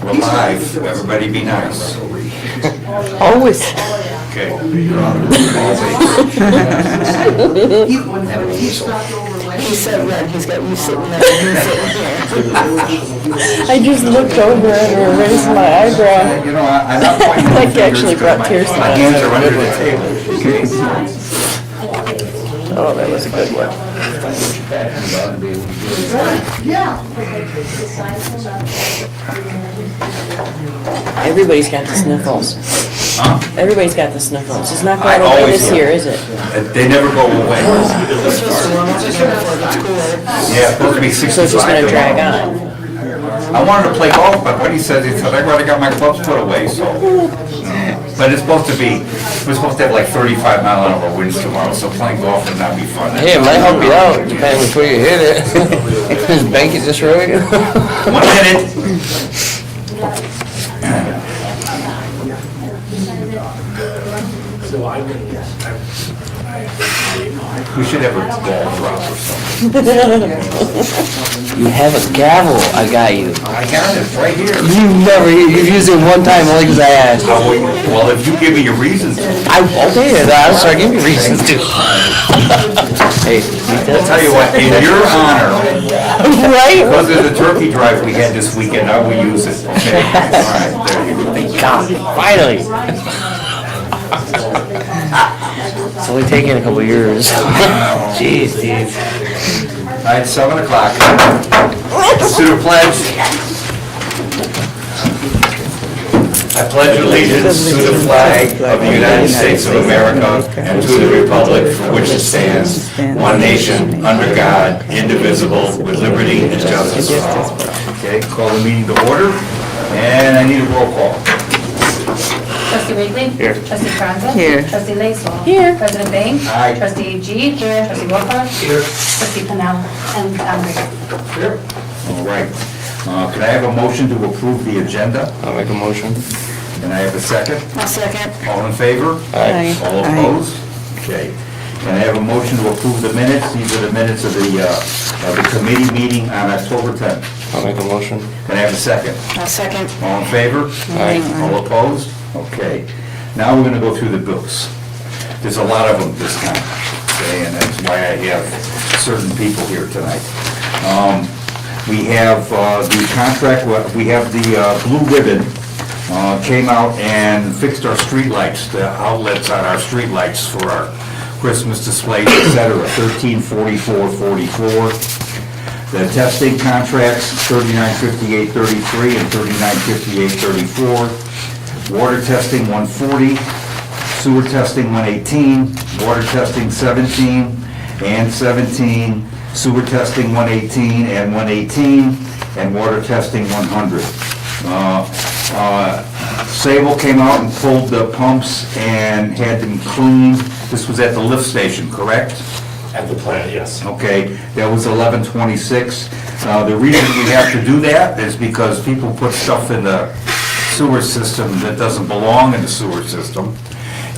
We're live. Everybody be nice. Always. Okay. He said that, he's got you sitting there, you sitting here. I just looked over at her and raised my eyebrow. You know, I'm not pointing Like fingers actually 'cause brought tears to my my hands eyes. are under the table. Okay. Oh, that was a good one. Everybody's got the sniffles. Huh? Everybody's got the sniffles. It's not I going away always this do. year, is it? They never go away. Yeah, it's supposed to be 65. So it's just gonna drag tomorrow. on. I wanted to play golf, but what he said, I already got my clubs put away, so. But it's supposed to be, we're supposed to have like 35-mile-an-hour winds tomorrow, so playing golf would not be fun. Hey, it might help you out, depending which way you hit it. Just bank it just right. 1 minute. We should have a ball drop or something. You have a gavel, I got you. I got it right here. You've used it one time only because I asked. Well, if you give me a reason to. Okay, then I'll start giving you reasons to. Hey, I'll tell you what, in your honor, Right? because of the turkey drive we had this weekend, I will use it. Okay? All right, there you go. thank God, finally. It's only taken a couple years. Jeez, dude. All right, 7 o'clock. To the pledge. I pledge allegiance to the flag of the United States of America and to the republic for which it stands, one nation, under God, indivisible, with liberty and justice for all. Okay, call the meeting to order, and I need a roll call. Trustee Wiggly? Here. Trustee Kranza? Here. Trustee Lacewell? Here. President Bang? Aye. Trustee G? Here. Trustee Wolford? Here. Trustee Pennell? And I'm here. All right. Can I have a motion to approve the agenda? I'll make a motion. Can I have a second? A second. All in favor? Aye. All opposed? Okay. Can I have a motion to approve the minutes? These are the minutes of the committee meeting on October 10th. I'll make a motion. Can I have a second? A second. All in favor? Aye. All opposed? Okay. Now we're gonna go through the bills. There's a lot of them this time, okay, and that's why I have certain people here tonight. We have the contract, we have the Blue Ribbon came out and fixed our streetlights, the outlets on our streetlights for our Christmas displays, et cetera, 134444. The testing contracts, 395833 and 395834. Water testing, 140. Sewer testing, 118. Water testing, 17 and 17. Sewer testing, 118 and 118. And water testing, 100. Sable came out and pulled the pumps and had them cleaned. This was at the lift station, correct? At the plant, yes. Okay, that was 11/26. The reason we have to do that is because people put stuff in the sewer system that doesn't belong in the sewer system,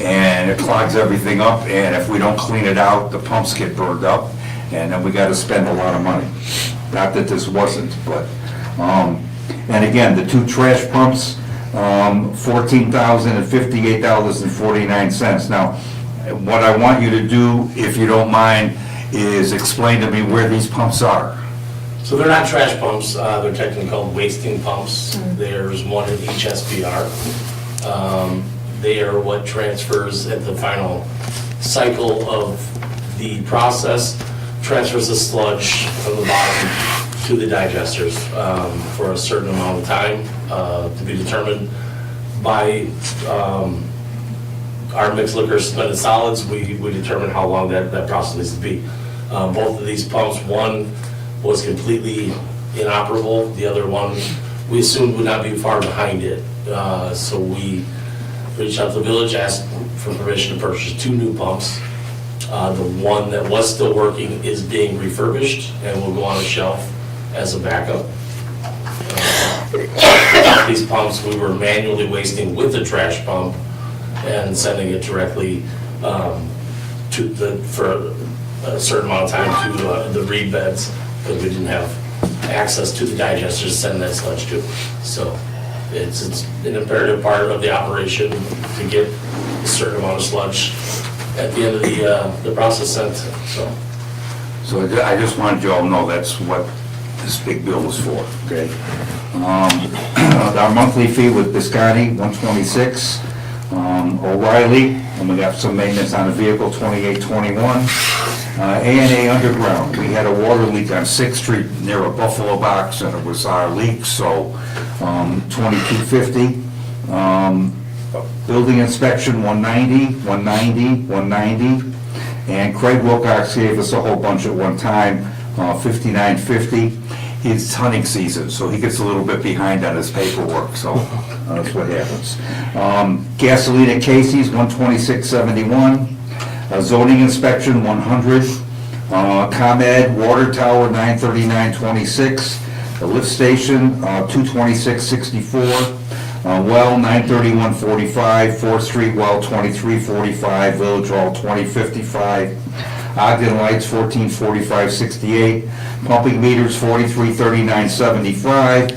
and it clogs everything up, and if we don't clean it out, the pumps get burned up, and then we gotta spend a lot of money. Not that this wasn't, but, and again, the two trash pumps, $14,058.49. Now, what I want you to do, if you don't mind, is explain to me where these pumps are. So they're not trash pumps, they're technically called wasting pumps. There's one in each SPR. They are what transfers at the final cycle of the process, transfers the sludge from the bottom to the digesters for a certain amount of time to be determined by our mixed liquor suspended solids. We determine how long that process needs to be. Both of these pumps, one was completely inoperable, the other one we assumed would not be far behind it. So we reached out to the village, asked for permission to purchase 2 new pumps. The one that was still working is being refurbished and will go on a shelf as a backup. These pumps we were manually wasting with the trash pump and sending it directly for a certain amount of time to the reed beds, because we didn't have access to the digesters to send that sludge to. So It's an imperative part of the operation to get a certain amount of sludge at the end of the process sent, so. So I just wanted you all to know that's what this big bill is for, okay? Our monthly fee with Biscotti, $126. O'Reilly, and we got some maintenance on the vehicle, $28.21. A&A Underground, we had a water leak on 6th Street near a Buffalo box, and it was our leak, so $22.50. Building inspection, $190. And Craig Wilcox gave us a whole bunch at one time, $59.50. It's hunting season, so he gets a little bit behind on his paperwork, so that's what happens. Gasoline at Casey's, $126.71. Zoning inspection, $100. ComEd Water Tower, $939.26. The lift station, $226.64. Well, $931.45. 4th Street well, $23.45. Village Hall, $20.55. Ogden Lights, $14.45.68. Pumping meters, $43.39.75.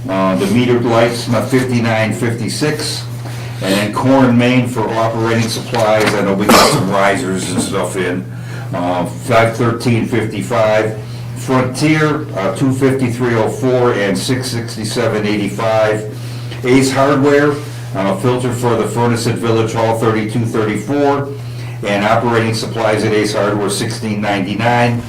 The metered lights, $59.56. And then Core and Main for operating supplies, I know we got some risers and stuff in, $513.55. Frontier, $253.04 and $667.85. Ace Hardware, filter for the furnace at Village Hall, $32.34. And operating supplies at Ace Hardware, $16.99.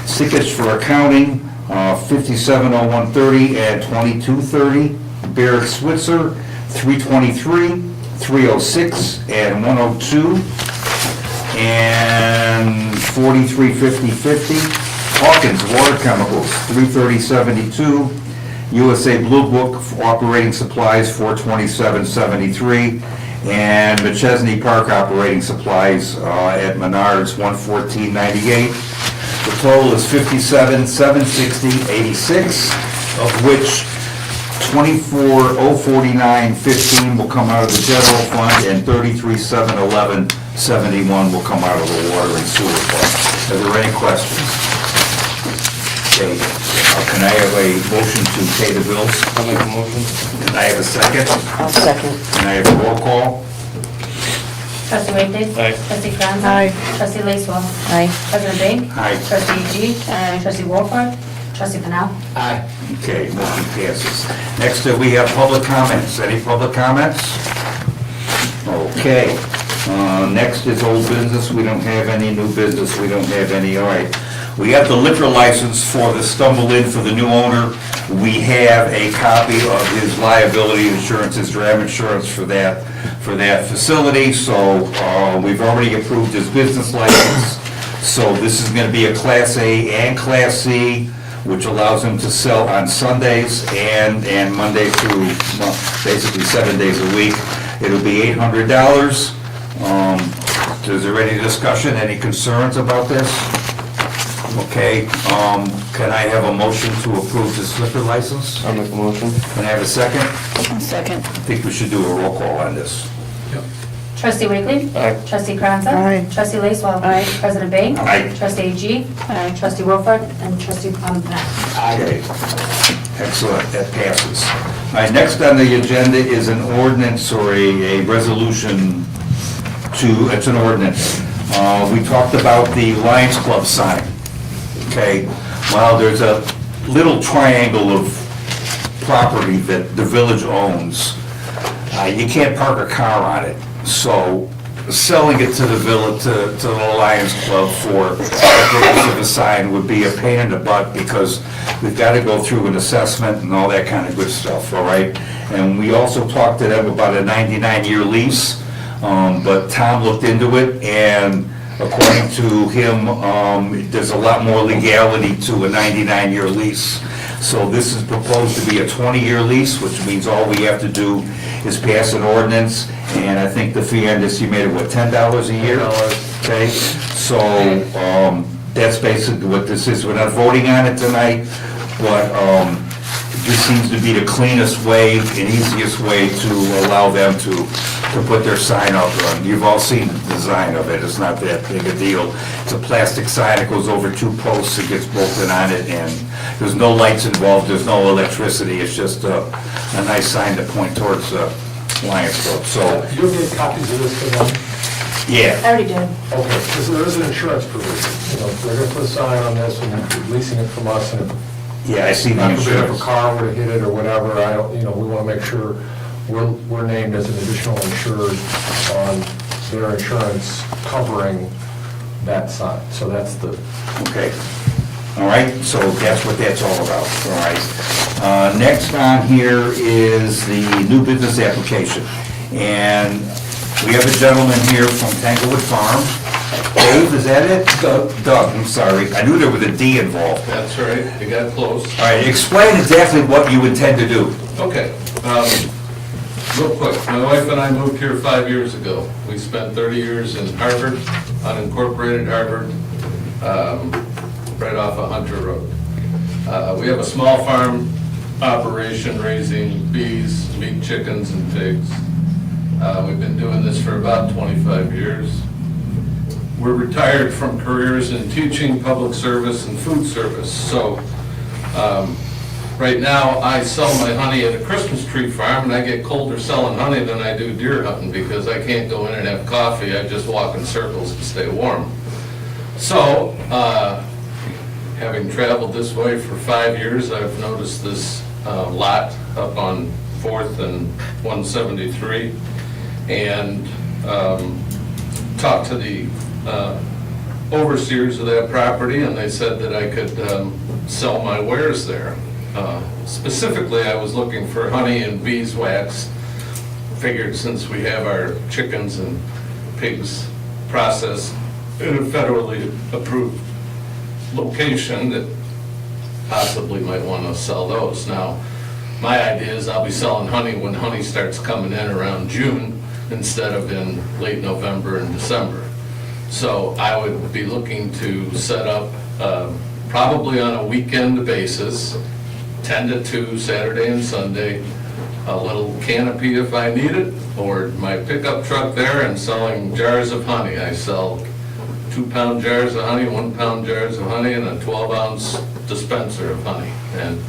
Sickage for accounting, $57.0130 and $22.30. Barrett Switzer, $323, $306 and $102. And $43.50. Hawkins Water Chemicals, $330.72. USA Blue Book for operating supplies, $427.73. And McChesney Park operating supplies at Menards, $114.98. The total is $57,760.86, of which $24,049.15 will come out of the general fund, and $33,711.71 will come out of the water and sewer fund. Are there any questions? Okay, can I have a motion to pay the bills? I'll make a motion. Can I have a second? I'll second. Can I have a roll call? Trustee Wakefield. Aye. Trustee Kranza. Aye. Trustee Lacewell. Aye. President Bing. Aye. Trustee G. Aye. Trustee Wolford. Trustee Pennell. Aye. Okay, motion passes. Next, we have public comments. Any public comments? Okay. Next is old business. We don't have any new business. We don't have any, all right. We have the liquor license for the Stumble Inn for the new owner. We have a copy of his liability insurance, his dram insurance for that facility. So we've already approved his business license. So this is going to be a Class A and Class C, which allows him to sell on Sundays and Monday through, basically 7 days a week. It'll be $800. Is there any discussion, any concerns about this? Okay, can I have a motion to approve this liquor license? I'll make a motion. Can I have a second? I'll second. I think we should do a roll call on this. Trustee Wakefield. Aye. Trustee Kranza. Aye. Trustee Lacewell. Aye. President Bing. Aye. Trustee G. Aye. Trustee Wolford. And Trustee Pennell. Okay, excellent, that passes. All right, next on the agenda is an ordinance or a resolution it's an ordinance. We talked about the Lions Club sign. Okay, well, there's a little triangle of property that the village owns. You can't park a car on it, so selling it to the village, to the Lions Club for the purpose of a sign would be a pain in the butt, because we've got to go through an assessment and all that kind of good stuff, all right? And we also talked to them about a 99-year lease, but Tom looked into it, and according to him, there's a lot more legality to a 99-year lease. So this is proposed to be a 20-year lease, which means all we have to do is pass an ordinance, and I think the fee on this, you made it, what, $10 a year? Okay, so that's basically what this is. We're not voting on it tonight, but this seems to be the cleanest way and easiest way to allow them to put their sign up. You've all seen the design of it, it's not that big a deal. It's a plastic sign, it goes over 2 posts, it gets bolted on it, and There's no lights involved, there's no electricity, it's just a nice sign to point towards Lions Club, so, You'll get copies of this for them? yeah. I already did. Okay, because there is an insurance provision, you know, they're gonna put a sign on this and leasing it from us, and if, Yeah, I see the God forbid, if a insurance. car were to hit it or whatever, I don't, you know, we wanna make sure we're named as an additional insured on their insurance covering that sign, so that's the, Okay, all right, so that's what that's all about, all right. Next on here is the new business application. And we have a gentleman here from Tanglewood Farm. Dave, is that it? Doug, I'm sorry, I knew there was a D involved. That's right, you got close. All right, explain exactly what you intend to do. Okay, real quick, my wife and I moved here 5 years ago. We spent 30 years in Harvard, unincorporated Harvard, right off of Hunter Road. We have a small farm operation raising bees, meat, chickens, and pigs. We've been doing this for about 25 years. We're retired from careers in teaching, public service, and food service. So right now, I sell my honey at a Christmas tree farm, and I get colder selling honey than I do deer hunting because I can't go in and have coffee. I just walk in circles to stay warm. So, having traveled this way for 5 years, I've noticed this lot up on 4th and 173, and talked to the overseers of that property, and they said that I could sell my wares there. Specifically, I was looking for honey and beeswax. Figured since we have our chickens and pigs processed in a federally approved location, that possibly might want to sell those. Now, my idea is I'll be selling honey when honey starts coming in around June instead of in late November and December. So I would be looking to set up, probably on a weekend basis, 10 to 2, Saturday and Sunday, a little canopy if I need it, or my pickup truck there and selling jars of honey. I sell 2-pound jars of honey, 1-pound jars of honey, and a 12-ounce dispenser of honey. And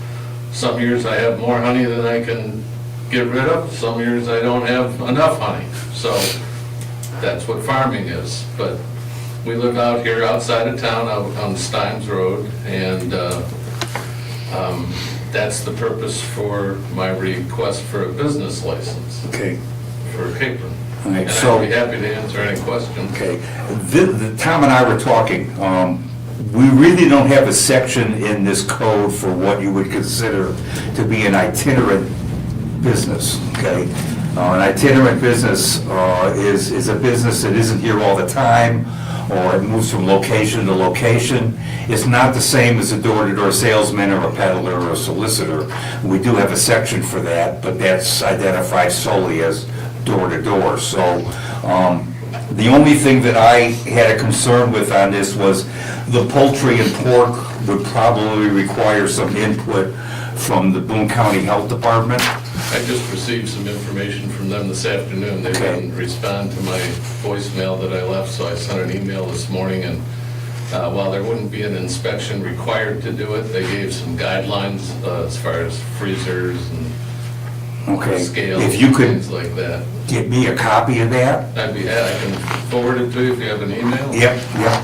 some years I have more honey than I can get rid of, some years I don't have enough honey. So that's what farming is. But we live out here outside of town, out on Steins Road, and that's the purpose for my request for a business license Okay. for Capron. All right, And so- I'd be happy to answer any questions. Okay, Tom and I were talking, we really don't have a section in this code for what you would consider to be an itinerant business, okay? An itinerant business is a business that isn't here all the time, or it moves from location to location. It's not the same as a door-to-door salesman or a peddler or a solicitor. We do have a section for that, but that's identified solely as door-to-door. So the only thing that I had a concern with on this was the poultry and pork would probably require some input from the Boone County Health Department. I just received some information from them this afternoon. They Okay. didn't respond to my voicemail that I left, so I sent an email this morning, and while there wouldn't be an inspection required to do it, they gave some guidelines as far as freezers and Okay, scales, if you could things like that. get me a copy of that. I can forward it to you if you have an email. Yep, yeah,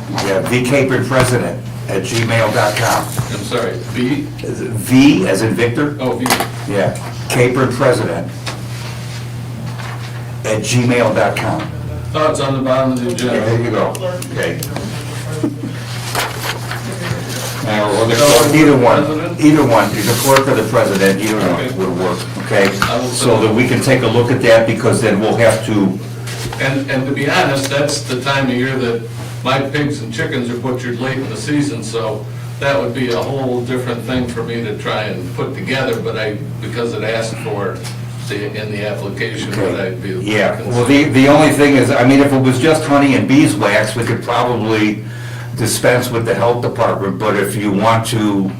vcapronpresident@gmail.com. I'm sorry, B? V as in Victor? Oh, V. Yeah, capronpresident@gmail.com. Oh, it's on the bottom of the Yeah, agenda. there you go, okay. Now, or either one, the clerk or the president, either one would work, okay? So that we can take a look at that, because then we'll have to, And to be honest, that's the time of year that my pigs and chickens are butchered late in the season, so that would be a whole different thing for me to try and put together, but because it asked for in the application, that I'd be. yeah. Well, the only thing is, I mean, if it was just honey and beeswax, we could probably dispense with the health department, but if you want to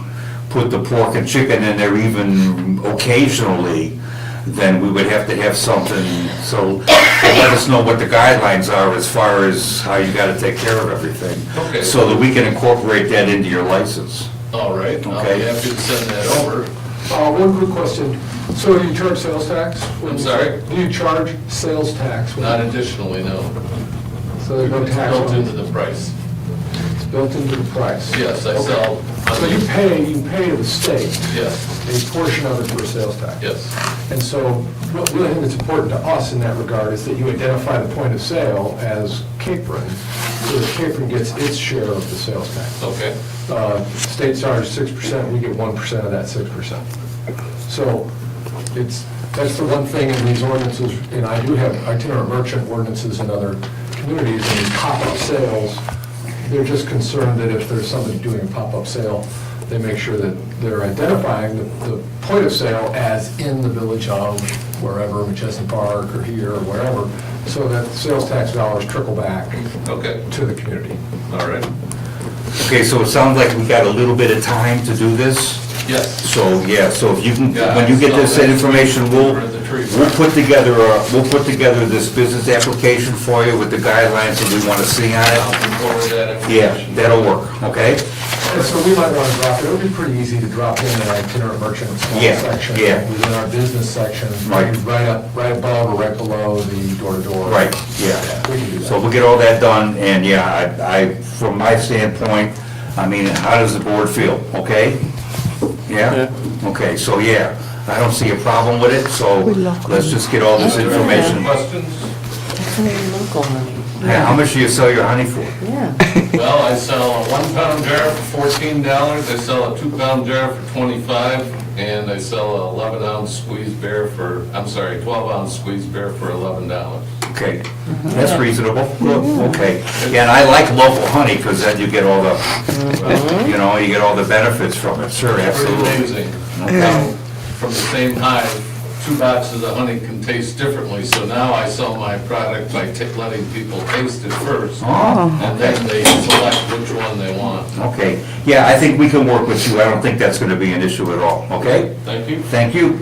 put the pork and chicken in there even occasionally, then we would have to have something, so let us know what the guidelines are as far as how you gotta take care of everything. Okay. So that we can incorporate that into your license. All right, I'll Okay. be happy to send that over. One quick question. So do you charge sales tax? I'm sorry? Do you charge sales tax? Not additionally, no. So there's no It's tax built on into it? the price. It's built into the price? Yes, I Okay. sell. So you pay to the state Yes, a portion of it for sales tax? yes. And so, the other thing that's important to us in that regard is that you identify the point of sale as Capron, so that Capron gets its share of the sales tax. Okay, State charges 6%, we get 1% of that 6%. So that's the one thing in these ordinances, and I do have itinerant merchant ordinances in other communities, and these pop-up sales, they're just concerned that if there's somebody doing a pop-up sale, they make sure that they're identifying the point of sale as in the village of wherever, McChesney Park or here or wherever, so that sales tax dollars trickle back okay, to the community. all right. Okay, so it sounds like we got a little bit of time to do this. Yes. So, yeah, so if you can, Yeah, when you get this so information, we'll over the tree. put together this business application for you with the guidelines that we want to see on I'll it. forward that Yeah, information. that'll work, okay? And so we might want to drop it, it would be pretty easy to drop in an itinerant merchant small Yeah, section. yeah. Within our business section, Right. maybe right above or right below the door-to-door. Right, yeah. We can do that. So we'll get all that done, and yeah, from my standpoint, I mean, how does the board feel, okay? Yeah? Okay, so yeah, I don't see a problem with it, so let's just get all this information. Questions? That's not even local honey. Yeah, how much do you sell your honey for? Yeah. Well, I sell a 1-pound jar for $14, I sell a 2-pound jar for $25, and I sell a 11-ounce squeeze beer for, I'm sorry, 12-ounce squeeze beer for $11. Okay, that's reasonable, okay. Yeah, and I like local honey, because then you get all the, you know, you get all the benefits from it, sure, Pretty absolutely. amazing. Okay. Now, from the same hive, 2 boxes of honey can taste differently, so now I sell my product by letting people taste it first, Oh, and then they select which one they want. okay, yeah, I think we can work with you, I don't think that's gonna be an issue at all, okay? Thank you. Thank you.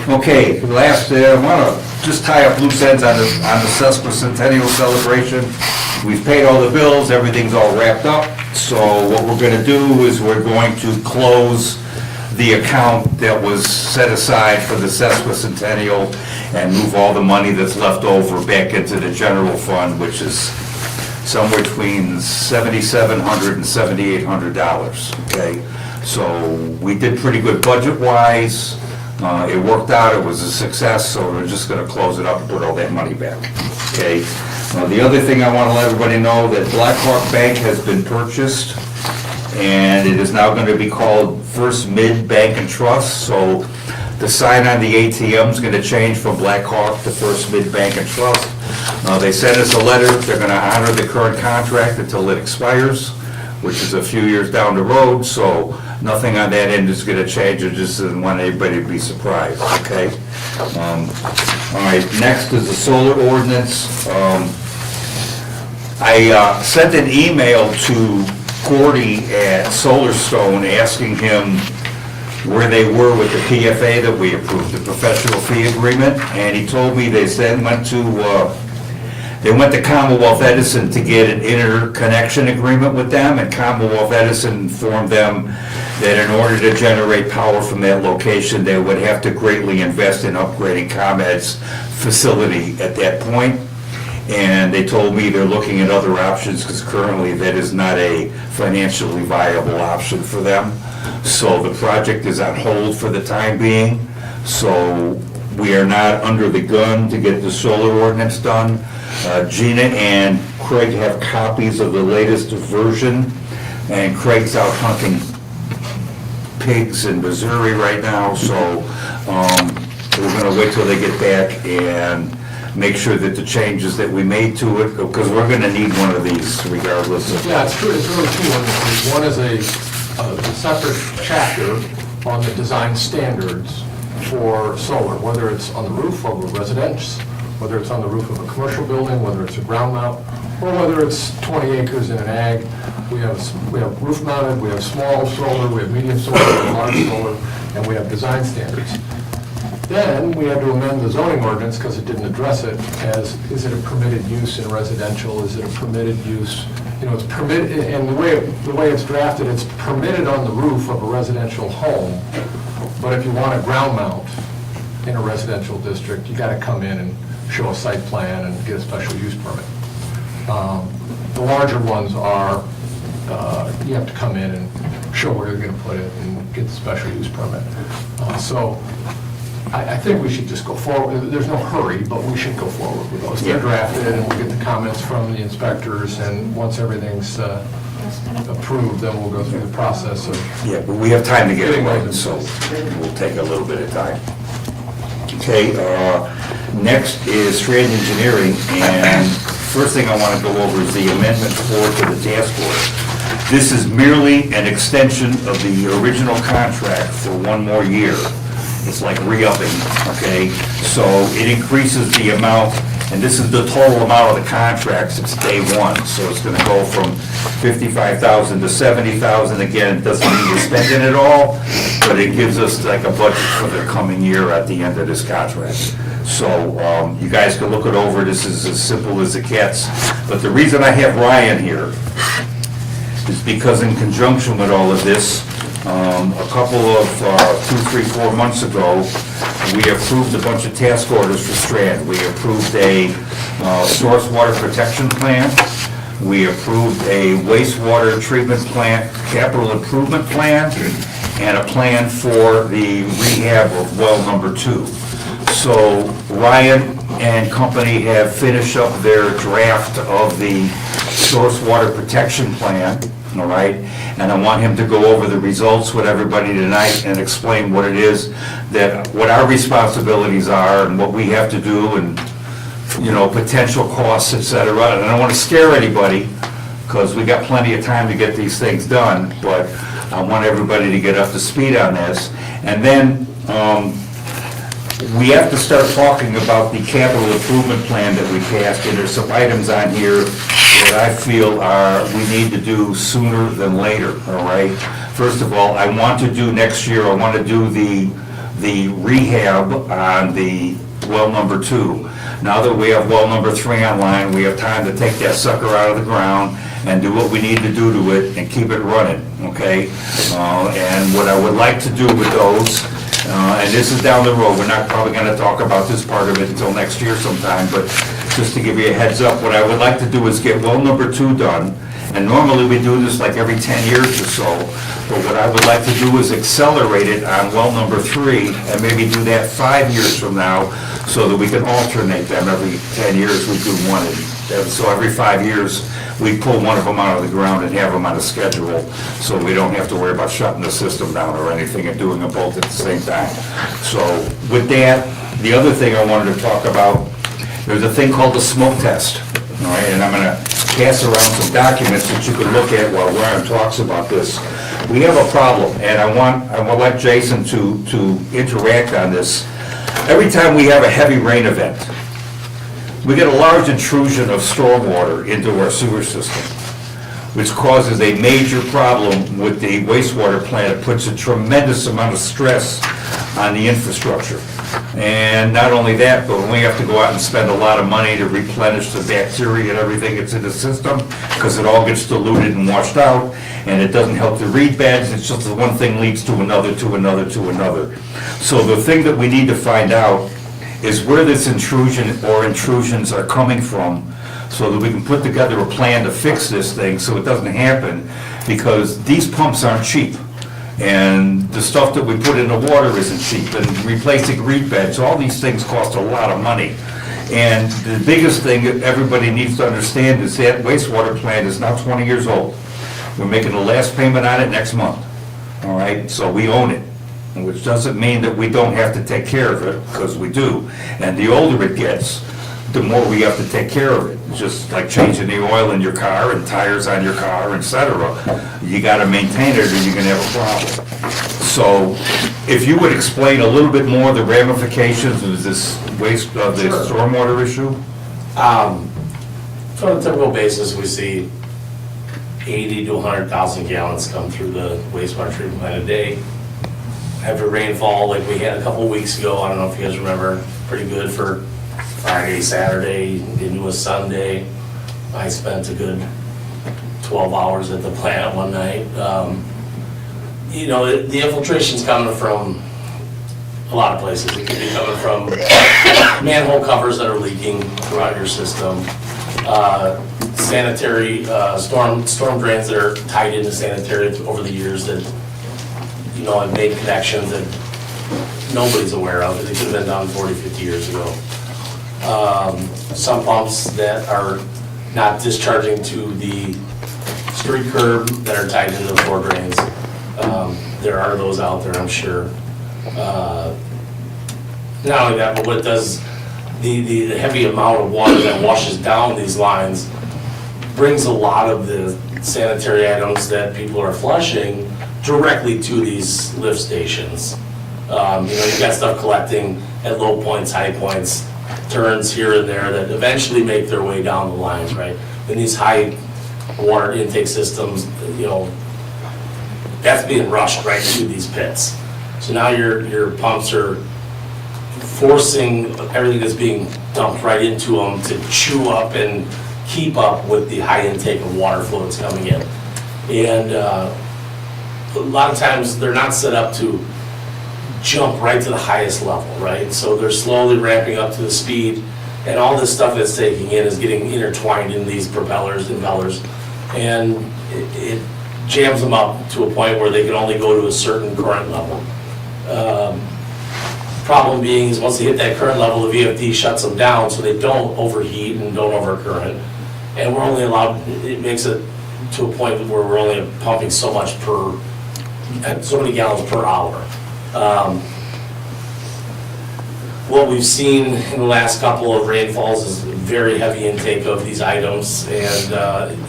Okay, last, I want to just tie up loose ends on the sesquicentennial celebration. We've paid all the bills, everything's all wrapped up, so what we're going to do is we're going to close the account that was set aside for the sesquicentennial and move all the money that's left over back into the general fund, which is somewhere between $7,700 and $7,800, okay? So we did pretty good budget-wise. It worked out, it was a success, so we're just gonna close it up and put all that money back, okay? The other thing I wanna let everybody know, that Black Hawk Bank has been purchased, and it is now gonna be called First Mid Bank and Trust, so the sign on the ATM is gonna change from Black Hawk to First Mid Bank and Trust. They sent us a letter, they're gonna honor the current contract until it expires, which is a few years down the road, so nothing on that end is gonna change, I just didn't want anybody to be surprised, okay? All right, next is the solar ordinance. I sent an email to Gordy at Solar Stone asking him where they were with the PFA that we approved, the professional fee agreement, and he told me they went to Commonwealth Edison to get an interconnection agreement with them, and Commonwealth Edison informed them that in order to generate power from that location, they would have to greatly invest in upgrading ComEd's facility at that point. And they told me they're looking at other options, because currently that is not a financially viable option for them. So the project is on hold for the time being, so we are not under the gun to get the solar ordinance done. Gina and Craig have copies of the latest version, and Craig's out hunting pigs in Missouri right now, so we're gonna wait till they get back and make sure that the changes that we made to it, because we're gonna need one of these regardless of. Yeah, it's true, it's really two ordinances. One is a separate chapter on the design standards for solar, whether it's on the roof of a residence, whether it's on the roof of a commercial building, whether it's a ground mount, or whether it's 20 acres in an ag. We have roof mounted, we have small solar, we have medium solar, we have large solar, and we have design standards. Then we had to amend the zoning ordinance because it didn't address it as, is it a permitted use in residential? Is it a permitted use? You know, it's permitted, and the way it's drafted, it's permitted on the roof of a residential home. But if you want a ground mount in a residential district, you got to come in and show a site plan and get a special use permit. The larger ones are, you have to come in and show where you're going to put it and get the special use permit. So I think we should just go forward. There's no hurry, but we should go forward with those. They're drafted, and we'll get the comments from the inspectors, and once everything's approved, then we'll go through the process of... Yeah, but we have time to get it right, so we'll take a little bit of time. Okay, next is Strand Engineering, and first thing I want to go over is the Amendment 4 to the task order. This is merely an extension of the original contract for one more year. It's like re-upping, okay? So it increases the amount, and this is the total amount of the contract since day one. So it's gonna go from $55,000 to $70,000. Again, it doesn't mean we're spending it all, but it gives us like a budget for the coming year at the end of this contract. So you guys can look it over. This is as simple as it gets. But the reason I have Ryan here is because in conjunction with all of this, a couple of 2, 3, 4 months ago, we approved a bunch of task orders for Strand. We approved a source water protection plan. We approved a wastewater treatment plant capital improvement plan and a plan for the rehab of well number 2. So Ryan and company have finished up their draft of the source water protection plan, all right? And I want him to go over the results with everybody tonight and explain what it is, what our responsibilities are and what we have to do and, you know, potential costs, et cetera. And I don't want to scare anybody because we got plenty of time to get these things done, but I want everybody to get up to speed on this. And then we have to start talking about the capital improvement plan that we passed, and there's some items on here that I feel we need to do sooner than later, all right? First of all, I want to do next year, I want to do the rehab on the well number 2. Now that we have well number 3 online, we have time to take that sucker out of the ground and do what we need to do to it and keep it running, okay? And what I would like to do with those, and this is down the road, we're not probably gonna talk about this part of it until next year sometime, but just to give you a heads up, what I would like to do is get well number 2 done, and normally we do this like every 10 years or so, but what I would like to do is accelerate it on well number 3, and maybe do that 5 years from now, so that we can alternate them. Every 10 years, we do one, and so every 5 years, we pull one of them out of the ground and have them on a schedule, so we don't have to worry about shutting the system down or anything and doing them both at the same time. So with that, the other thing I wanted to talk about, there's a thing called the smoke test, all right, and I'm gonna pass around some documents that you can look at while Ryan talks about this. We have a problem, and I want to let Jason to interact on this. Every time we have a heavy rain event, we get a large intrusion of stormwater into our sewer system, which causes a major problem with the wastewater plant. It puts a tremendous amount of stress on the infrastructure. And not only that, but we have to go out and spend a lot of money to replenish the bacteria and everything that's in the system, because it all gets diluted and washed out, and it doesn't help the reed beds. It's just one thing leads to another, to another, to another. So the thing that we need to find out is where this intrusion or intrusions are coming from, so that we can put together a plan to fix this thing so it doesn't happen, because these pumps aren't cheap. And the stuff that we put in the water isn't cheap, and replacing reed beds, all these things cost a lot of money. And the biggest thing that everybody needs to understand is that wastewater plant is now 20 years old. We're making the last payment on it next month, all right? So we own it, which doesn't mean that we don't have to take care of it, because we do. And the older it gets, the more we have to take care of it. It's just like changing the oil in your car and tires on your car, etc. You gotta maintain it or you're gonna have a problem. So if you would explain a little bit more the ramifications of this waste, of this stormwater issue? On a typical basis, we see 80 to 100,000 gallons come through the wastewater treatment plant a day. heavy rainfall like we had a couple weeks ago. I don't know if you guys remember, pretty good for Friday, Saturday, into a Sunday. I spent a good 12 hours at the plant one night. You know, the infiltration's coming from a lot of places. It could be coming from manhole covers that are leaking throughout your system, sanitary, storm drains that are tied into sanitary over the years that, you know, have made connections that nobody's aware of. They could have been done 40, 50 years ago. Some pumps that are not discharging to the street curb that are tied into the floor drains. There are those out there, I'm sure. Not only that, but what it does, the heavy amount of water that washes down these lines brings a lot of the sanitary items that people are flushing directly to these lift stations. You know, you've got stuff collecting at low points, high points, turns here and there that eventually make their way down the lines, right? In these high water intake systems, you know, that's being rushed right to these pits. So now your pumps are forcing everything that's being dumped right into them to chew up and keep up with the high intake of water flow that's coming in. And a lot of times they're not set up to jump right to the highest level, right? So they're slowly ramping up to the speed, and all this stuff that's taking in is getting intertwined in these propellers and impellers, and it jams them up to a point where they can only go to a certain current level. Problem being is once they hit that current level, the VFD shuts them down so they don't overheat and don't overcurrent. And we're only allowed, it makes it to a point where we're only pumping so much so many gallons per hour. What we've seen in the last couple of rainfalls is very heavy intake of these items and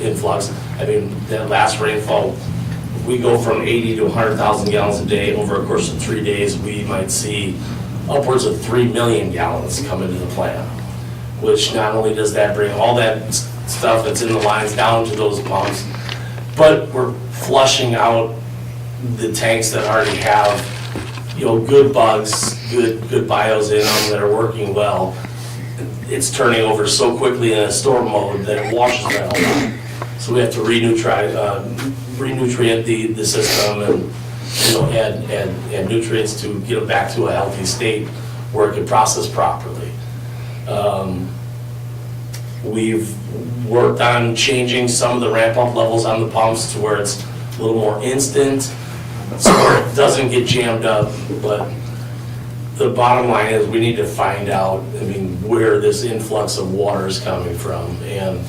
influx. I mean, that last rainfall, we go from 80 to 100,000 gallons a day. Over a course of 3 days, we might see upwards of 3 million gallons come into the plant, which not only does that bring all that stuff that's in the lines down to those pumps, but we're flushing out the tanks that already have, you know, good bugs, good bios in them that are working well. It's turning over so quickly in a storm mode that it washes that all out. So we have to renutrient the system and, you know, add nutrients to get it back to a healthy state where it can process properly. We've worked on changing some of the ramp up levels on the pumps to where it's a little more instant, so it doesn't get jammed up. But the bottom line is we need to find out, I mean, where this influx of water is coming from. And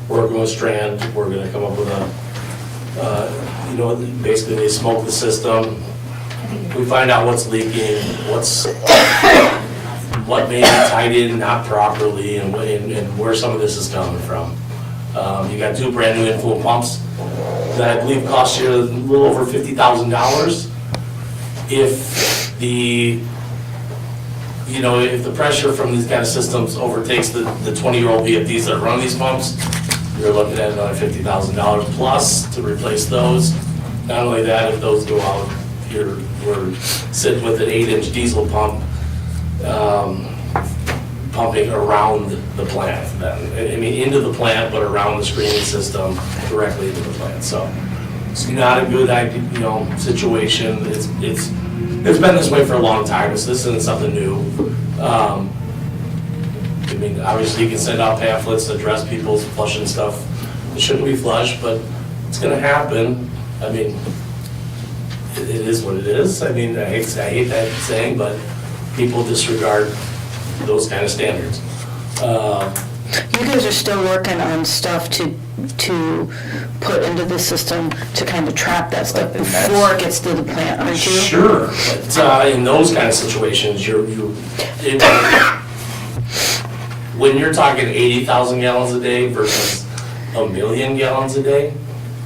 working with Strand, we're going to come up with you know, basically they smoke the system. We find out what's leaking, what may be tied in not properly, and where some of this is coming from. You got 2 brand new influent pumps that I believe cost you a little over $50,000. If the pressure from these kind of systems overtakes the 20-year-old VFDs that run these pumps, you're looking at another $50,000 plus to replace those. Not only that, if those go out, we're sitting with an 8-inch diesel pump pumping around the plant. I mean, into the plant, but around the screening system directly into the plant. So it's not a good idea, you know, situation. It's been this way for a long time. This isn't something new. I mean, obviously you can send out pamphlets to address people's flushing stuff. It shouldn't be flushed, but it's going to happen. I mean, it is what it is. I mean, I hate that saying, but people disregard those kind of standards. You guys are still working on stuff to put into the system to kind of trap that stuff before it gets to the plant, aren't you? Sure, but in those kind of situations, when you're talking 80,000 gallons a day versus 1 million gallons a day,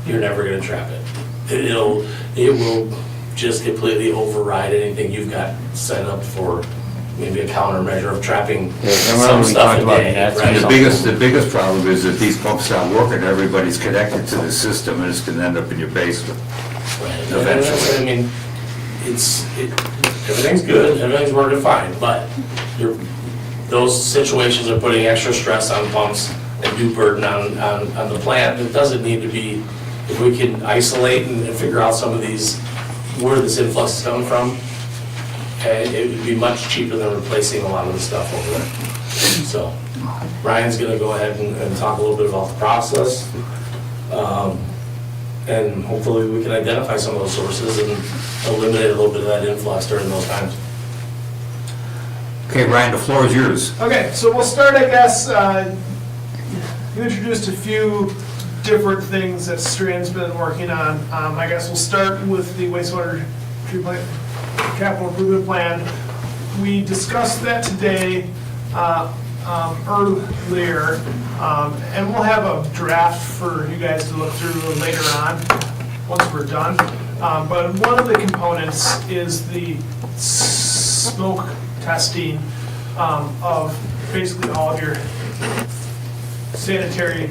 you're never going to trap it. It will just completely override anything you've got set up for maybe a countermeasure of trapping some stuff a day, right? The biggest problem is if these pumps stop working, everybody's connected to the system and it's gonna end up in your basement. Right. Eventually. I mean, everything's good, everything's working fine, but those situations are putting extra stress on pumps and due burden on the plant. It doesn't need to be, if we can isolate and figure out some of these, where this influx is coming from, it would be much cheaper than replacing a lot of the stuff over there. So, Ryan's gonna go ahead and talk a little bit about the process. And hopefully we can identify some of those sources and eliminate a little bit of that influx during those times. Okay, Ryan, the floor is yours. Okay, so we'll start, I guess, you introduced a few different things that Strand's been working on. I guess we'll start with the wastewater treatment capital improvement plan. We discussed that today earlier, and we'll have a draft for you guys to look through later on, once we're done. But one of the components is the smoke testing of basically all of your sanitary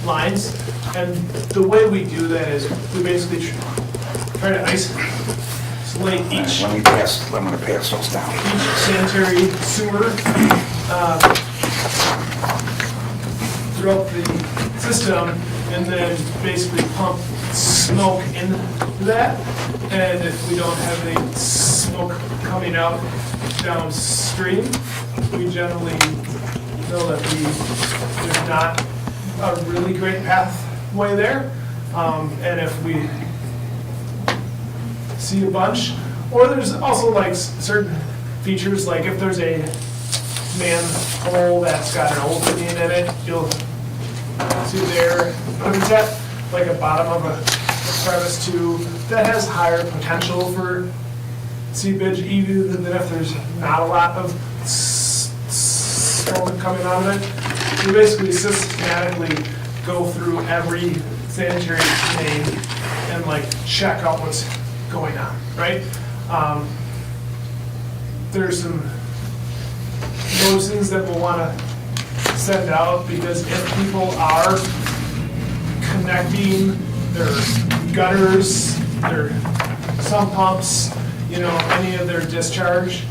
lines. And the way we do that is we basically try to isolate each I'm gonna pass those down. sanitary sewer throughout the system, and then basically pump smoke into that. And if we don't have any smoke coming out downstream, we generally know that there's not a really great pathway there. And if we see a bunch, or there's also like certain features, like if there's a manhole that's got an opening in it, you'll see there. But if it's at like a bottom of a crevice too, that has higher potential for seepage, even than if there's not a lot of smoke coming out of it. We basically systematically go through every sanitary main and like check out what's going on, right? There's some notices that we'll want to send out, because if people are connecting their gutters, their sump pumps, you know, any of their discharge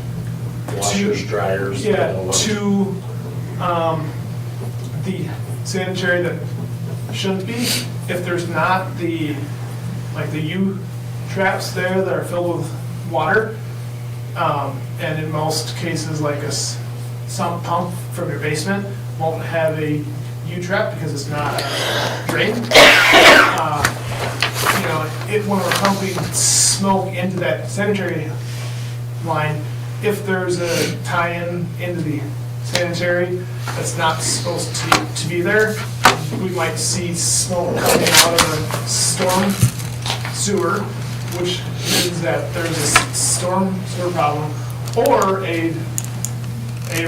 Washers, dryers. yeah, to the sanitary that shouldn't be, if there's not the, like the U-traps there that are filled with water, and in most cases, like a sump pump from your basement won't have a U-trap because it's not a drain. You know, when we're pumping smoke into that sanitary line, if there's a tie-in into the sanitary that's not supposed to be there, we might see smoke coming out of the storm sewer, which means that there's a storm sewer problem, or a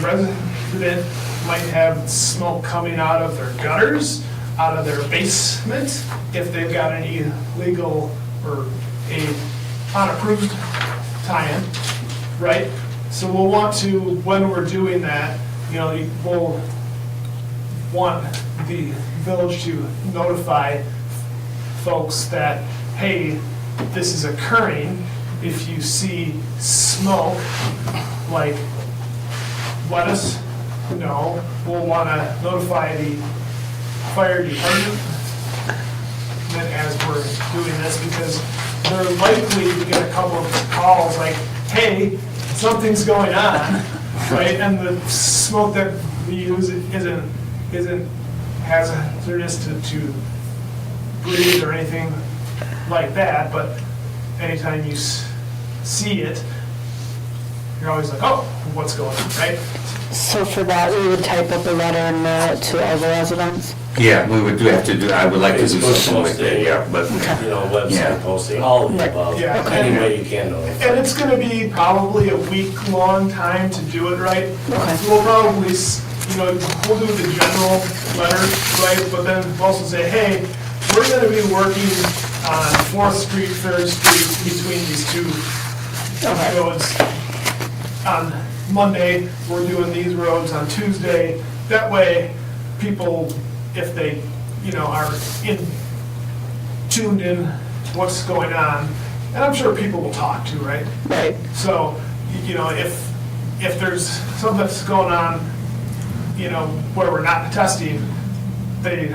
resident might have smoke coming out of their gutters, out of their basement, if they've got an illegal or a unapproved tie-in, right? So we'll want to, when we're doing that, you know, we'll want the village to notify folks that, hey, this is occurring. If you see smoke, like, let us know. We'll want to notify the fire department as we're doing this, because they're likely to get a couple of calls like, hey, something's going on, right? And the smoke that we use isn't hazardous to breathe or anything like that, but anytime you see it, you're always like, oh, what's going on, right? So for that, we would type up a letter and mail it to all the residents? Yeah, we would have to do, I would like to do Facebook something like that, posting, yeah, but, You know, Yeah. website posting, all of the Right. above, Yeah. any way you can notify. And it's gonna be probably a week-long time to do it right. Okay. We'll probably, we'll do the general letter, right, but then we'll also say, hey, we're gonna be working on 4th Street, 3rd Street, between these two roads. On Monday, we're doing these roads on Tuesday. That way, people, if they, are tuned in to what's going on, and I'm sure people will talk too, right? Right. So, if there's something that's going on, where we're not testing, they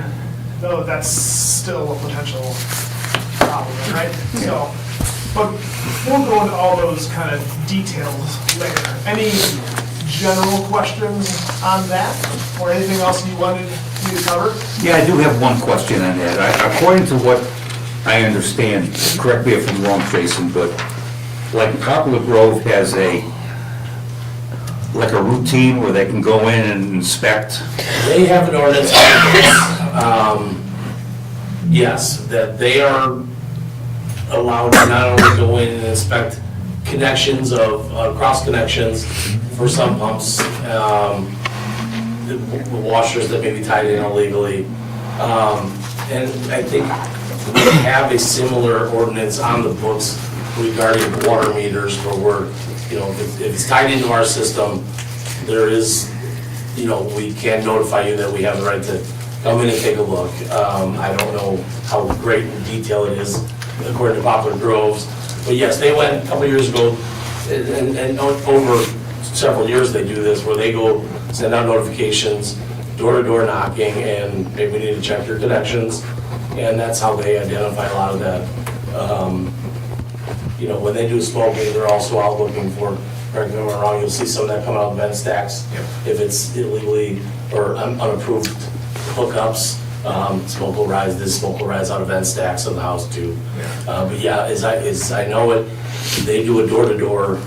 know that's still a potential problem, right? So, but we'll go into all those kind of details later. Any general questions on that, or anything else you wanted me to cover? Yeah, I do have one question on that. According to what I understand, correct me if I'm wrong, Jason, but like Poplar Grove has like a routine where they can go in and inspect? They have an ordinance, yes, that they are allowed to not only go in and inspect connections of, cross connections for some pumps, the washers that may be tied in illegally. And I think we have a similar ordinance on the books regarding water meters where we're, if it's tied into our system, there is, we can notify you that we have the right to come in and take a look. I don't know how great in detail it is according to Poplar Groves, but yes, they went a couple years ago, and over several years they do this, where they go send out notifications, door-to-door knocking, and maybe we need to check your connections, and that's how they identify a lot of that. When they do smoking, they're also out looking for, correct me if I'm wrong, you'll see some of that come out of vent stacks. If it's illegally or unapproved hookups, smoke will rise, this smoke will rise out of vent stacks in the house too. But yeah, as I know it, they do a door-to-door.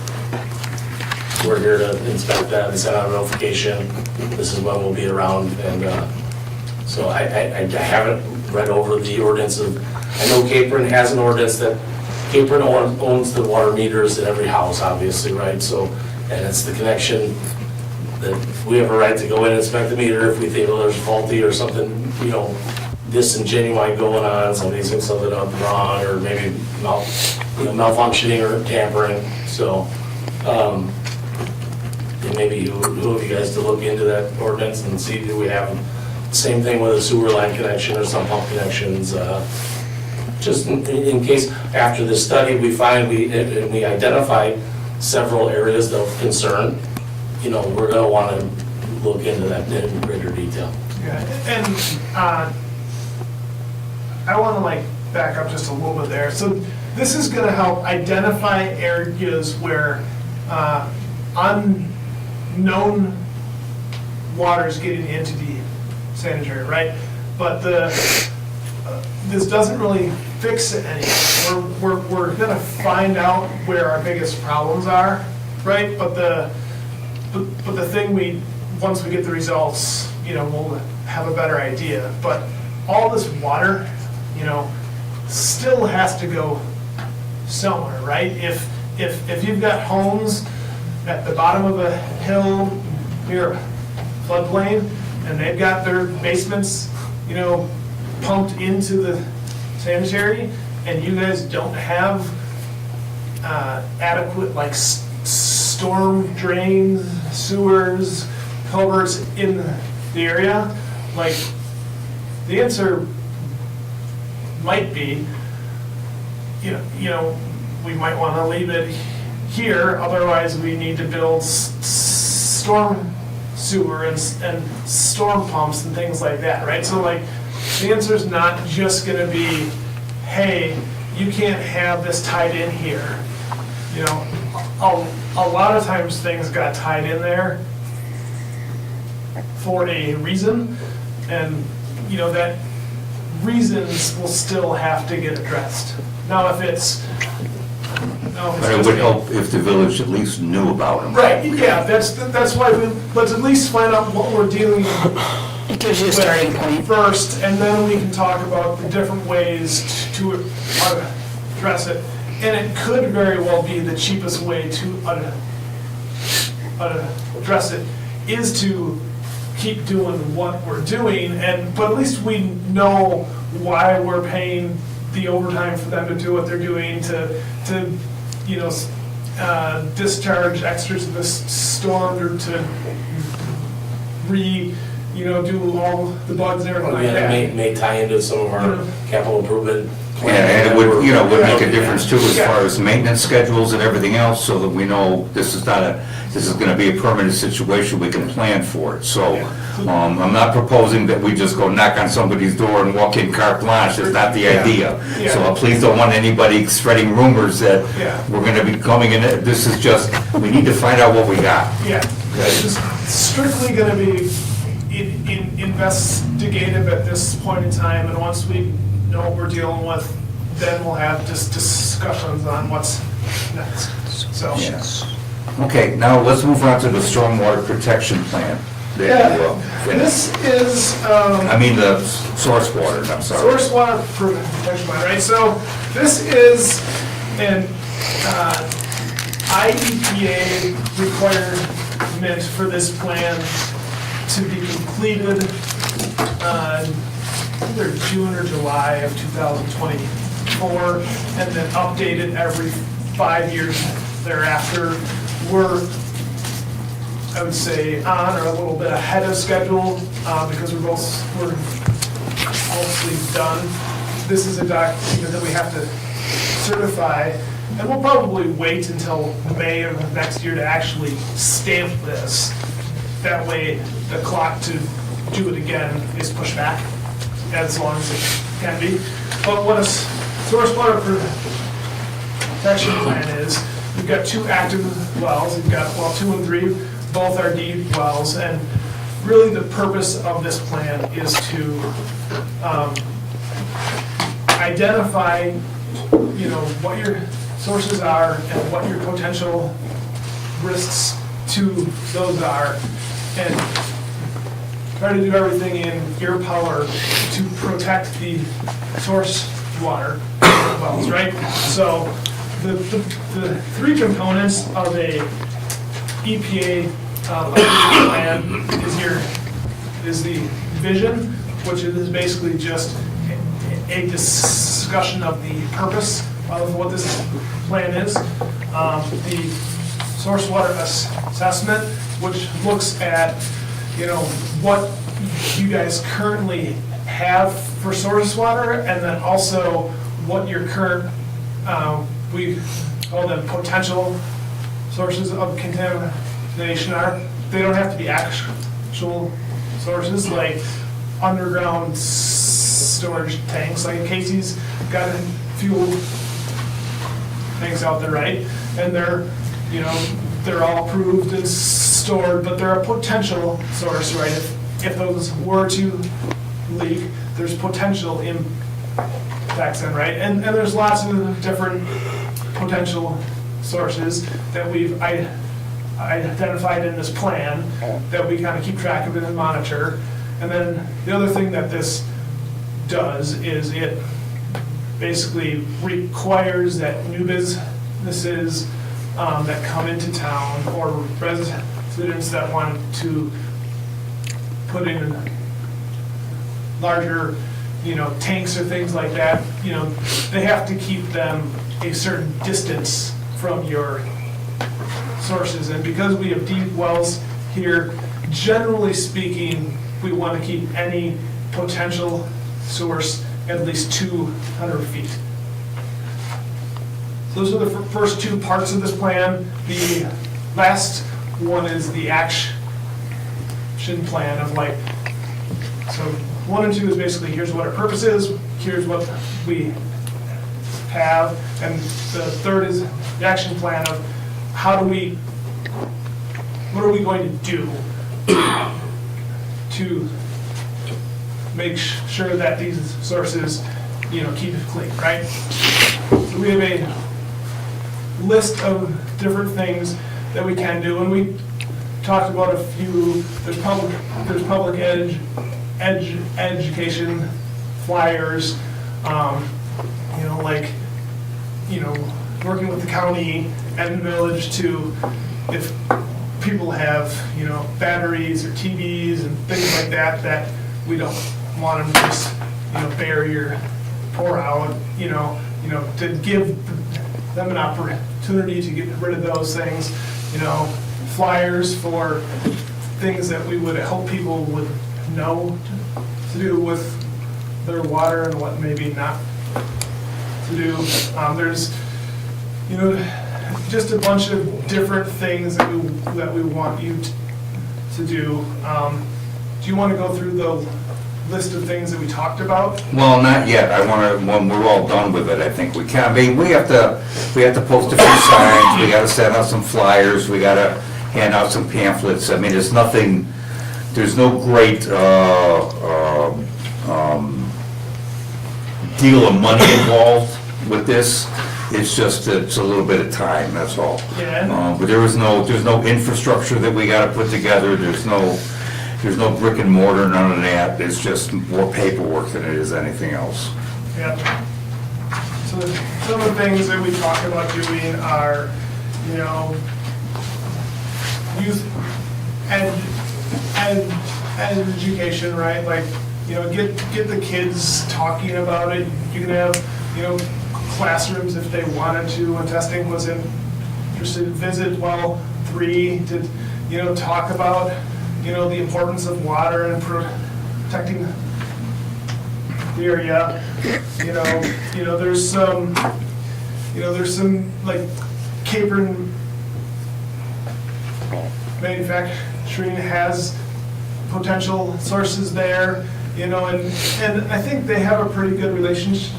We're here to inspect that and send out a notification. This is when we'll be around, and so I haven't read over the ordinance of, I know Capron has an ordinance that Capron owns the water meters in every house, obviously, right? So, and it's the connection that we have a right to go in and inspect the meter if we think, well, there's faulty or something, disingenuine going on, somebody's hooked something up wrong, or maybe malfunctioning or tampering. So, and maybe who of you guys to look into that ordinance and see, do we have the same thing with a sewer line connection or some pump connections? Just in case, after this study, we find we identified several areas of concern, we're gonna wanna look into that in greater detail. Yeah, and I wanna back up just a little bit there. So this is gonna help identify areas where unknown water is getting into the sanitary, right? But this doesn't really fix it anymore. We're gonna find out where our biggest problems are, right? But the thing once we get the results, we'll have a better idea. But all this water, still has to go somewhere, right? If you've got homes at the bottom of a hill near a floodplain, and they've got their basements, pumped into the sanitary, and you guys don't have adequate storm drains, sewers, culverts in the area, the answer might be, we might want to leave it here, otherwise we need to build storm sewer and storm pumps and things like that, right? So the answer is not just going to be, hey, you can't have this tied in here. A lot of times things got tied in there for a reason, and that reasons will still have to get addressed. Now, if it's But it would help if the village at least knew about them. right, yeah, that's why let's at least find out what we're dealing It gives you a starting point. first, and then we can talk about the different ways to address it. And it could very well be the cheapest way to address it is to keep doing what we're doing, but at least we know why we're paying the overtime for them to do what they're doing, to discharge extras of this storm, or to do all the bugs and everything like Yeah, that. it may tie into some of our capital improvement And it would, you know, would make a Yeah. difference too as Yeah. far as maintenance schedules and everything else, so that we know this is gonna be a permanent situation, we can plan for it. So, I'm not proposing that we just go knock on somebody's door and walk in carte blanche, it's not the Yeah. idea. Yeah. So please don't want anybody spreading rumors that Yeah. we're gonna be coming in, this is just, we need to find out what we got. Yeah, it's just strictly gonna be investigative at this point in time, and once we know what we're dealing with, then we'll have just discussions on what's next, so. Yes. Okay, now let's move on to the stormwater protection plan. that you, This is, I mean, the source water, I'm sorry. source water protection plan, right? So this is an IEPA requirement for this plan to be completed either June or July of 2024, and then updated every 5 years thereafter. We're, I would say, on or a little bit ahead of schedule, because we're mostly done. This is a document that we have to certify, and we'll probably wait until May of next year to actually stamp this. That way, the clock to do it again is pushed back as long as it can be. But what a source water protection plan is, we've got 2 active wells, we've got, well, 2 and 3, both are deep wells, and really the purpose of this plan is to identify, you know, what your sources are and what your potential risks to those are, and try to do everything in your power to protect the source water wells, right? So the 3 components of a EPA plan is the vision, which is basically just a discussion of the purpose of what this plan is. The source water assessment, which looks at, you know, what you guys currently have for source water, and then also what your current, we call them potential sources of contamination are. They don't have to be actual sources, like underground storage tanks, like Casey's got fuel tanks out there, right? And they're, you know, they're all approved and stored, but they're a potential source, right? If those were to leak, there's potential impacts then, right? And there's lots of different potential sources that we've identified in this plan that we kind of keep track of and monitor. And then the other thing that this does is it basically requires that new businesses that come into town, or residents that want to put in larger, you know, tanks or things like that, you know, they have to keep them a certain distance from your sources. And because we have deep wells here, generally speaking, we want to keep any potential source at least 200 feet. Those are the first 2 parts of this plan. The last one is the action plan of, like, so 1 and 2 is basically, here's what our purpose is, here's what we have, and the 3rd is the action plan of what are we going to do to make sure that these sources, you know, keep it clean, right? So we have a list of different things that we can do, and we talked about a few. There's public education flyers, you know, like, you know, working with the county and the village to, if people have, you know, batteries or TVs and things like that, that we don't want them to just, you know, bury or pour out, you know, to give them an opportunity to get rid of those things, you know, flyers for things that we would hope people would know to do with their water and what maybe not to do. There's, just a bunch of different things that we want you to do. Do you want to go through the list of things that we talked about? Well, not yet. I want to, when we're all done with it, I think we can. I mean, we have to post a few signs, we got to send out some flyers, we got to hand out some pamphlets. I mean, there's no great deal of money involved with this. It's a little bit of time, that's all. Yeah. But there's no infrastructure that we got to put together. There's no brick and mortar, none of that. It's just more paperwork than it is anything else. Yeah. So some of the things that we talk about doing are, youth and education, right? Like, get the kids talking about it. You can have, classrooms if they wanted to, when testing was interested, visit well 3 to, talk about, the importance of water and protecting the area. There's some like Capron manufacturing has potential sources there, and I think they have a pretty good relationship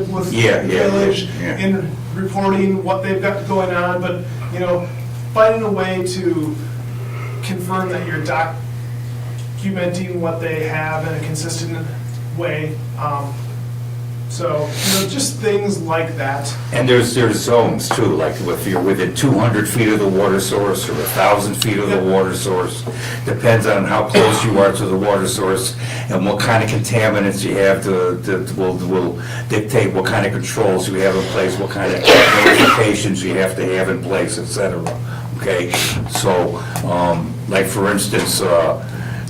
with the village in reporting what they've got going on, but, finding a way to confirm that you're documenting what they have in a consistent way. So, just things like that. And there's zones too, like if you're within 200 feet of the water source or 1,000 feet of the water source, depends on how close you are to the water source and what kind of contaminants you have will dictate what kind of controls you have in place, what kind of notifications you have to have in place, et cetera. Okay, so, like for instance,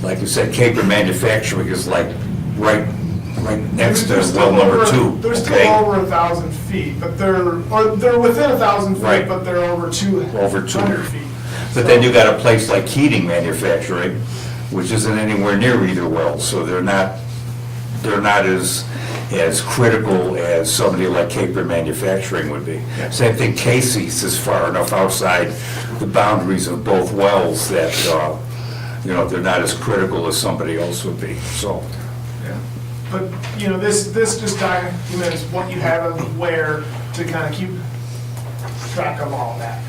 like you said, Capron Manufacturing is like right next to well number 2. They're still okay? over 1,000 feet, but they're within 1,000 feet, Right. but they're over 200 feet. But then you got a place like Keating Manufacturing, which isn't anywhere near either well, so they're not as critical as somebody like Capron Manufacturing would be. Same thing, Casey's is far enough outside the boundaries of both wells that, they're not as critical as somebody else would be, so. Yeah. But, this just documents what you have and where to kind of keep track of all that.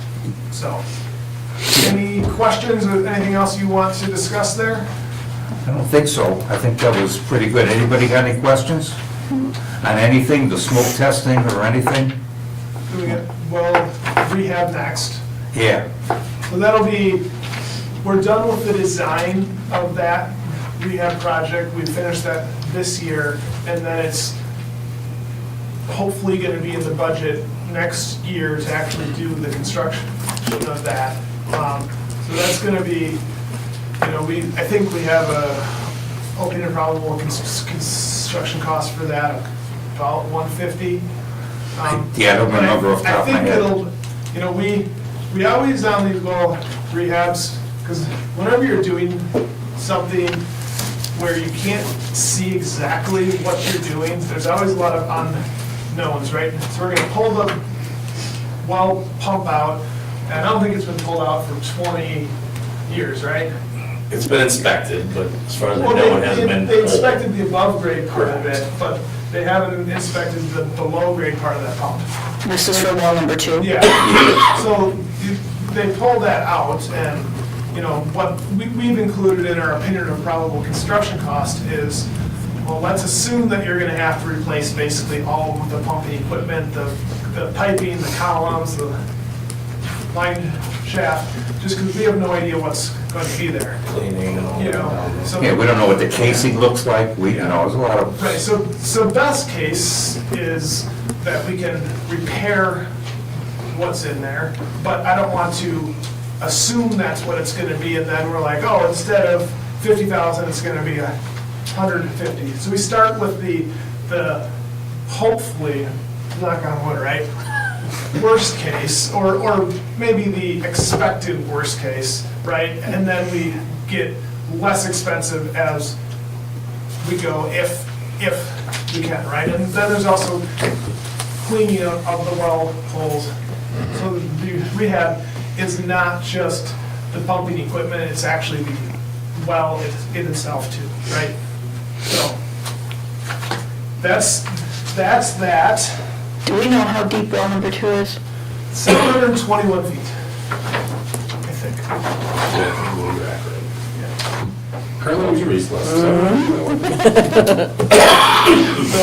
So, any questions or anything else you want to discuss there? I don't think so. I think that was pretty good. Anybody got any questions on anything, the smoke testing or anything? Well, rehab next. Yeah. So we're done with the design of that rehab project. We finished that this year, and then it's hopefully going to be in the budget next year to actually do the construction of that. So that's going to be, I think we have a open and probable construction cost for that about $150. Yeah, I don't remember off the top of my head. I think it'll, we always on these little rehabs, because whenever you're doing something where you can't see exactly what you're doing, there's always a lot of unknowns, right? So we're gonna pull the well pump out, and I don't think it's been pulled out for 20 years, right? It's been inspected, but as far as I Well, know, it hasn't been. they inspected the above grade part of Correct. it, but they haven't inspected the low grade part of that pump. This is for well number 2? Yeah, so they pull that out, and, what we've included in our opinion of probable construction cost is, well, let's assume that you're gonna have to replace basically all of the pumping equipment, the piping, the columns, the line shaft, just because we have no idea what's going to be there. Cleaning and all. So. Yeah, we don't know what the casing looks like. There's a lot of. Right, so best case is that we can repair what's in there, but I don't want to assume that's what it's gonna be, and then we're like, oh, instead of 50,000, it's gonna be 150. So we start with the hopefully, knock on wood, right? Worst case, or maybe the expected worst case, right? And then we get less expensive as we go if we can, right? And then there's also cleaning of the well holes. So the rehab is not just the pumping equipment, it's actually the well in itself too, right? So, that's that. Do we know how deep well number 2 is? 721 feet, I think. Yeah, we'll be accurate. Currently, Reese less. So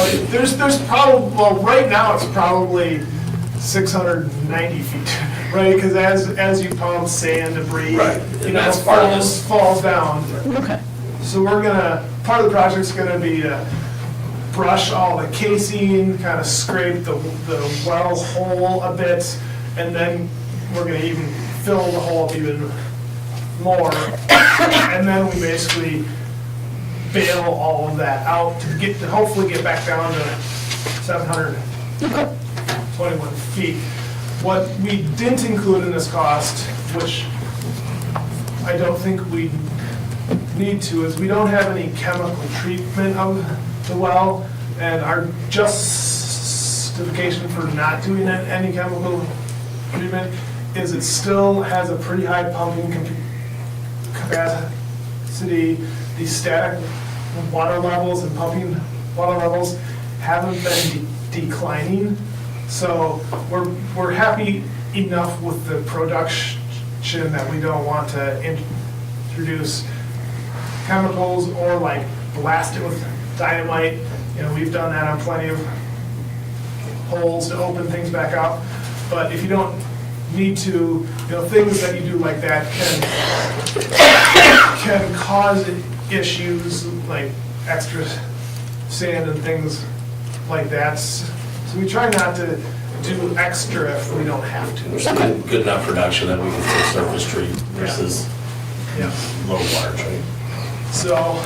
there's probably, well, right now it's probably 690 feet, right? Because as you pump sand, debris, Right, you and know, that's part of this. falls down. Okay. So part of the project's gonna be to brush all the casing, kind of scrape the well hole a bit, and then we're gonna even fill the hole up even more. And then we basically bail all of that out to hopefully get back down to 721 feet. What we didn't include in this cost, which I don't think we need to, is we don't have any chemical treatment of the well, and our justification for not doing any chemical treatment is it still has a pretty high pumping capacity. The static water levels and pumping water levels haven't been declining. So we're happy enough with the production that we don't want to introduce chemicals or like blast it with dynamite. You know, we've done that on plenty of holes to open things back up. But if you don't need to, you know, things that you do like that can cause issues like extra sand and things like that. So we try not to do extra if we don't have to. We're still getting good enough production that we can still surface treat versus Yeah. low water treat. So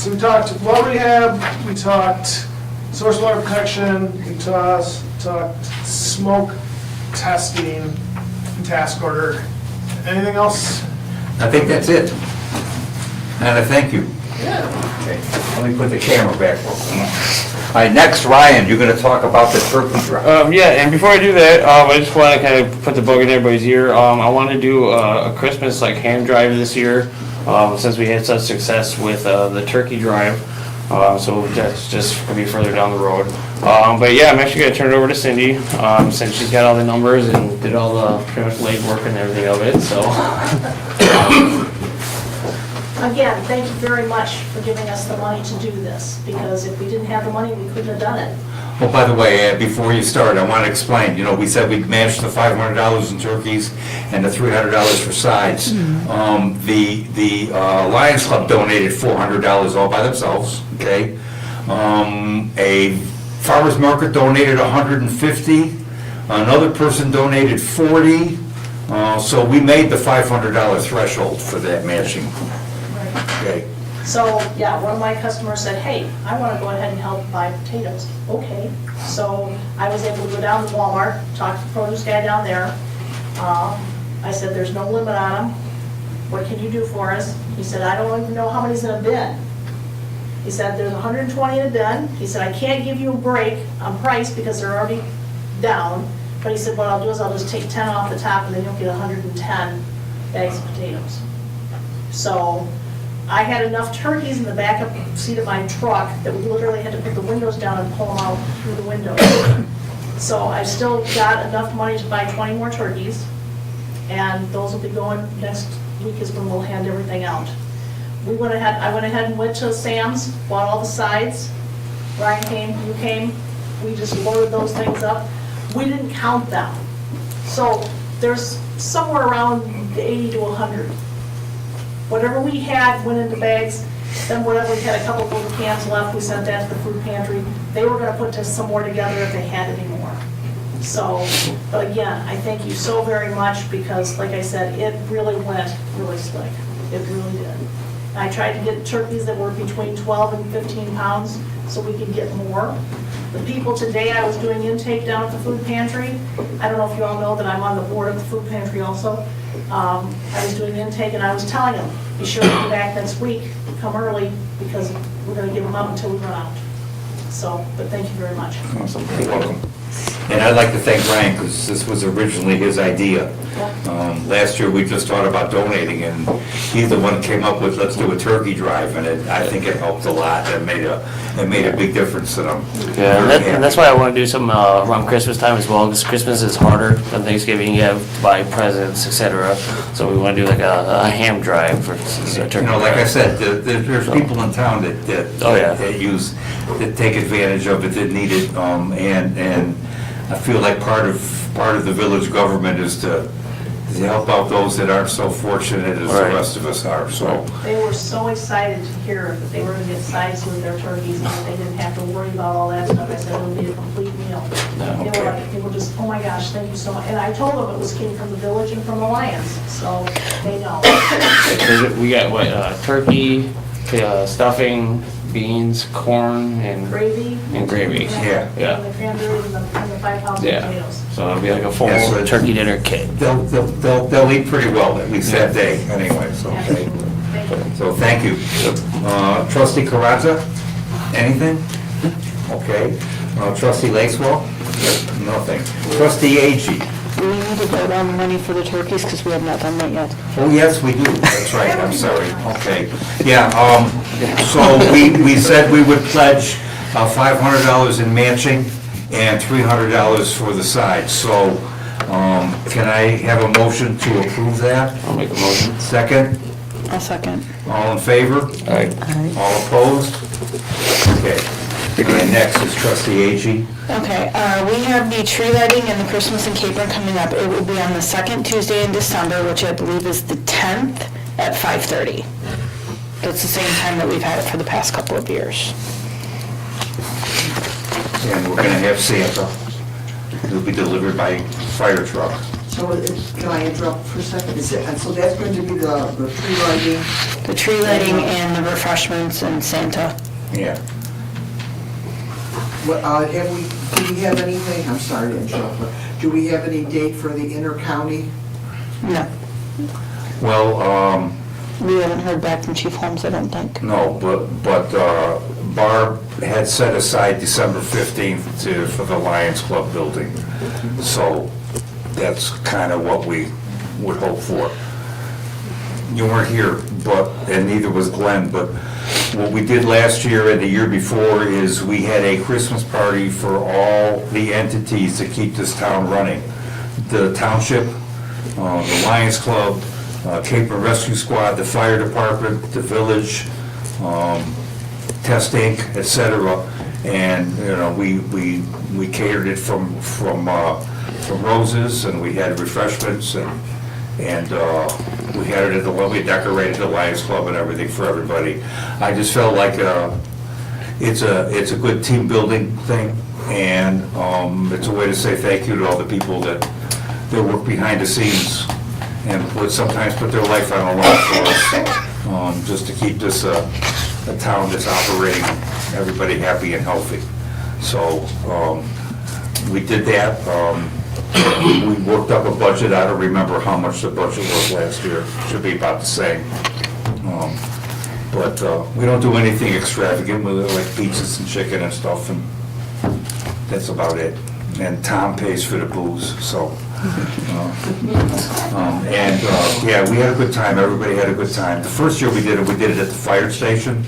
we talked well rehab, we talked source water protection, we talked smoke testing, and task order. Anything else? I think that's it. And I thank you. Yeah. Okay, let me put the camera back. All right, next, Ryan, you're gonna talk about the turkey drive. Yeah, and before I do that, I just want to kind of put the bug in everybody's ear. I want to do a Christmas like ham drive this year, since we had such success with the turkey drive. So that's just gonna be further down the road. But yeah, I'm actually gonna turn it over to Cindy, since she's got all the numbers and did all the pretty much legwork and everything of it. So. Again, thank you very much for giving us the money to do this, because if we didn't have the money, we couldn't have done it. Well, by the way, before you start, I want to explain, you know, we said we'd match the $500 in turkeys and the $300 for sides. The Lions Club donated $400 all by themselves, okay? A farmer's market donated $150, another person donated $40, so we made the $500 threshold for that matching, okay? So, yeah, one of my customers said, hey, I want to go ahead and help buy potatoes. Okay, so I was able to go down to Walmart, talk to the produce guy down there. I said, there's no limit on them. What can you do for us? He said, I don't even know how many's in a bin. He said, there's 120 in a bin. He said, I can't give you a break on price because they're already down. But he said, what I'll do is I'll just take 10 off the top and then you'll get 110 bags of potatoes. So I had enough turkeys in the back of seat of my truck that we literally had to put the windows down and pull them out through the windows. So I've still got enough money to buy 20 more turkeys, and those will be going next week is when we'll hand everything out. I went ahead and went to Sam's, bought all the sides. Ryan came, you came, we just loaded those things up. We didn't count them. So there's somewhere around 80 to 100. Whatever we had went into bags, then whatever, we had a couple little cans left, we sent that to the food pantry. They were gonna put some more together if they had any more. So, but again, I thank you so very much because, like I said, it really went really slick. It really did. I tried to get turkeys that were between 12 and 15 pounds so we could get more. The people today, I was doing intake down at the food pantry. I don't know if you all know that I'm on the board of the food pantry also. I was doing intake and I was telling them, be sure to be back next week, come early, because we're gonna give them up until we run out. So, but thank you very much. Awesome. You're welcome. And I'd like to thank Ryan, because this was originally his idea. Last year, we just thought about donating, and he's the one that came up with, let's do a turkey drive, and I think it helped a lot. It made a big difference to them. Yeah, and that's why I want to do some around Christmas time as well, because Christmas is harder than Thanksgiving. You have to buy presents, etc. So we want to do like a ham drive versus a turkey You know, like I drive. said, there's people in town that Oh, yeah. that take advantage of it, that need it, and I feel like part of the village government is to help out those that aren't so fortunate as the Right. rest of us are, so. They were so excited to hear that they were gonna get sides with their turkeys and that they didn't have to worry about all that stuff. I said it'll be a complete meal. They were just, oh my gosh, thank you so much. And I told them it was came from the village and from Alliance, so they know. We got what, turkey, stuffing, beans, corn, and Gravy. gravy. Yeah. Yeah. And the cranberries and the 5 pounds of Yeah. potatoes. So it'll be like a full Yeah, so it's- turkey dinner kit. They'll eat pretty well, at least that day, anyway, so, okay. Thank you. So, thank you. Trustee Carranza, anything? Okay. Trustee Lacewell? Nothing. Trustee Agee? We need to vote on money for the turkeys, because we have not done that yet. Oh, yes, we do. That's right, I'm sorry. Okay. Yeah, so we said we would pledge $500 in matching and $300 for the side. So, can I have a motion to approve that? I'll make a motion. Second? I'll second. All in favor? Aye. All opposed? Okay. And next is trustee Agee. Okay, we have the tree lighting and the Christmas and Capron coming up. It will be on the second Tuesday in December, which I believe is the 10th at 5:30. That's the same time that we've had it for the past couple of years. And we're gonna have Santa. It'll be delivered by fire truck. So can I interrupt for a second? So that's going to be the tree lighting? The tree lighting and the refreshments and Santa. Yeah. Do we have anything, I'm sorry to interrupt, but do we have any date for the inter-county? No, Well, we haven't heard back from Chief Holmes, I don't think. no, but Barb had set aside December 15th for the Lions Club building. So that's kind of what we would hope for. You weren't here, and neither was Glenn, but what we did last year and the year before is we had a Christmas party for all the entities that keep this town running. The township, the Lions Club, Capron Rescue Squad, the fire department, the village, Test Inc., et cetera. And, you know, we catered it from roses, and we had refreshments, and we had it we decorated the Lions Club and everything for everybody. I just felt like it's a good team building thing, and it's a way to say thank you to all the people that work behind the scenes and sometimes put their life on the line for us, just to keep this a town that's operating, everybody happy and healthy. So we did that. We worked up a budget. I don't remember how much the budget was last year. Should be about the same. But we don't do anything extravagant with it, like pizzas and chicken and stuff, and that's about it. And Tom pays for the booze, so. Yeah, we had a good time. Everybody had a good time. The first year we did it at the fire station,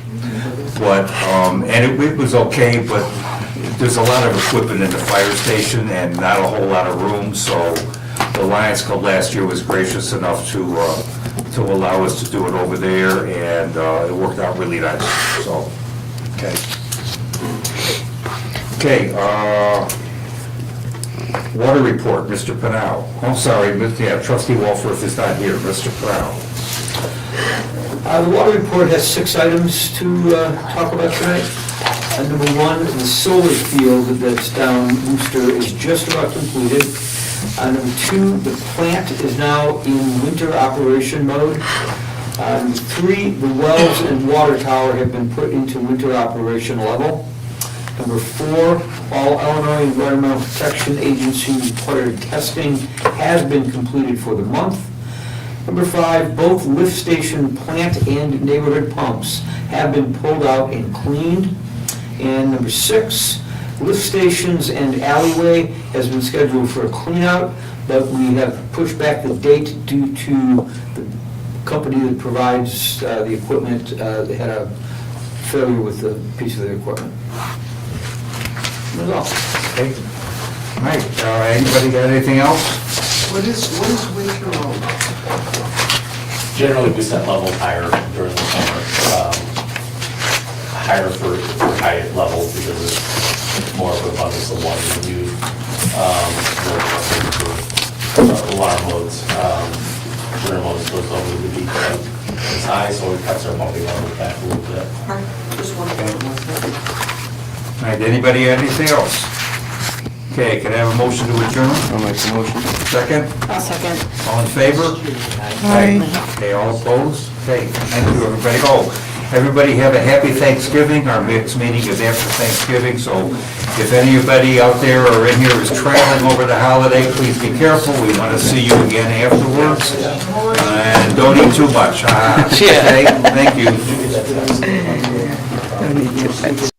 but, and it was okay, but there's a lot of equipment in the fire station and not a whole lot of room, so the Lions Club last year was gracious enough to allow us to do it over there, and it worked out really nice, so, okay. Okay, water report, Mr. Pennell. I'm sorry, trustee Walforth is not here, Mr. Pennell. The water report has 6 items to talk about tonight. Number 1, the solar field that's down Wooster is just about completed. Number 2, the plant is now in winter operation mode. Number 3, the wells and water tower have been put into winter operation level. Number 4, all Illinois Environmental Protection Agency required testing has been completed for the month. Number 5, both lift station plant and neighborhood pumps have been pulled out and cleaned. And number 6, lift stations and alleyway has been scheduled for a cleanout, but we have pushed back the date due to the company that provides the equipment. They had a failure with the piece of the equipment. That's all. Okay. All right, anybody got anything else? What is winter road? Generally, we set levels higher during the summer, higher for high levels because it's more of an abundance of water to use. For alarm modes, winter modes, those don't need to be quite as high, so it cuts our pumping levels back a little bit. Just one thing. All right, anybody got anything else? Okay, can I have a motion to adjourn? I'll make the motion. Second? I'll second. All in favor? Aye. Okay, all opposed? Okay, thank you, everybody. Oh, everybody have a happy Thanksgiving. Our next meeting is after Thanksgiving, so if anybody out there or in here is traveling over the holiday, please be careful. We want to see you again afterwards. And don't eat too much. Okay, thank you.